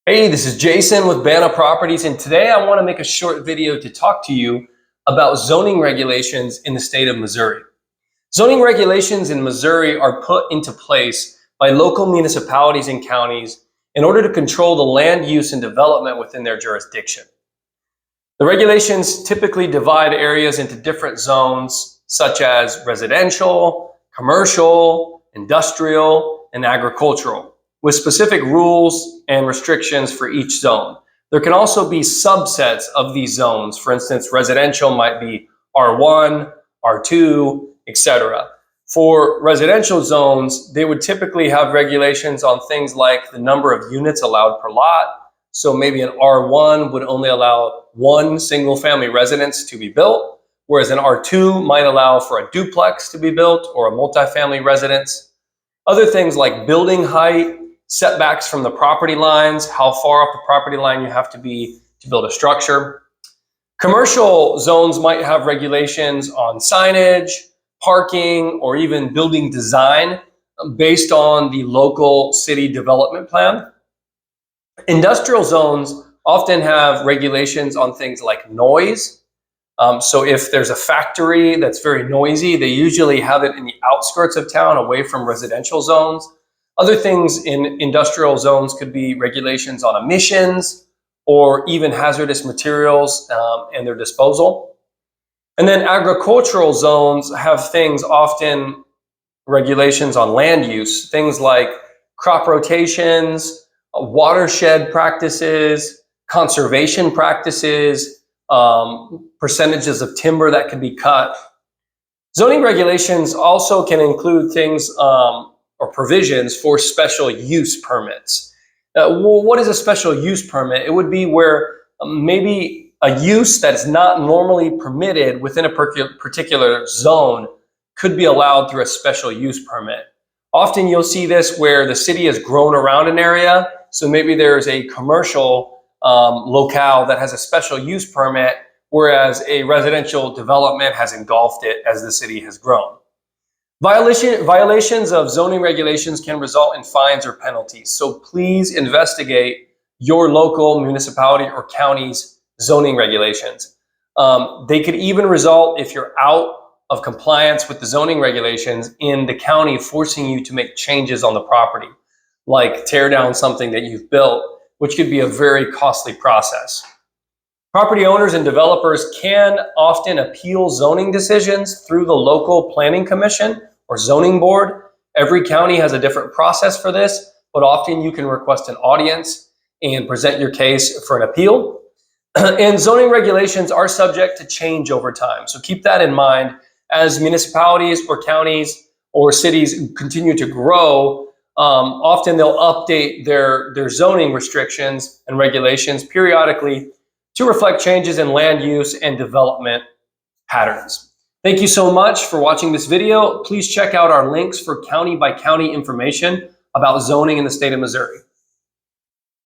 Hey, this is Jason with Banna Properties, and today I want to make a short video to talk to you about zoning regulations in the state of Missouri. Zoning regulations in Missouri are put into place by local municipalities and counties in order to control the land use and development within their jurisdiction. The regulations typically divide areas into different zones, such as residential, commercial, industrial, and agricultural, with specific rules and restrictions for each zone. There can also be subsets of these zones. For instance, residential might be R1, R2, etc. For residential zones, they would typically have regulations on things like the number of units allowed per lot. So maybe an R1 would only allow one single family residence to be built, whereas an R2 might allow for a duplex to be built or a multifamily residence. Other things like building height, setbacks from the property lines, how far up the property line you have to be to build a structure. Commercial zones might have regulations on signage, parking, or even building design based on the local city development plan. Industrial zones often have regulations on things like noise. So if there's a factory that's very noisy, they usually have it in the outskirts of town away from residential zones. Other things in industrial zones could be regulations on emissions or even hazardous materials and their disposal. And then agricultural zones have things, often regulations on land use, things like crop rotations, watershed practices, conservation practices, percentages of timber that can be cut. Zoning regulations also can include things or provisions for special use permits. What is a special use permit? It would be where maybe a use that's not normally permitted within a particular zone could be allowed through a special use permit. Often you'll see this where the city has grown around an area, so maybe there's a commercial locale that has a special use permit, whereas a residential development has engulfed it as the city has grown. Violations of zoning regulations can result in fines or penalties, so please investigate your local municipality or county's zoning regulations. They could even result, if you're out of compliance with the zoning regulations, in the county forcing you to make changes on the property, like tear down something that you've built, which could be a very costly process. Property owners and developers can often appeal zoning decisions through the local planning commission or zoning board. Every county has a different process for this, but often you can request an audience and present your case for an appeal. And zoning regulations are subject to change over time. So keep that in mind as municipalities or counties or cities continue to grow. Often they'll update their zoning restrictions and regulations periodically to reflect changes in land use and development patterns. Thank you so much for watching this video. Please check out our links for county by county information about zoning in the state of Missouri.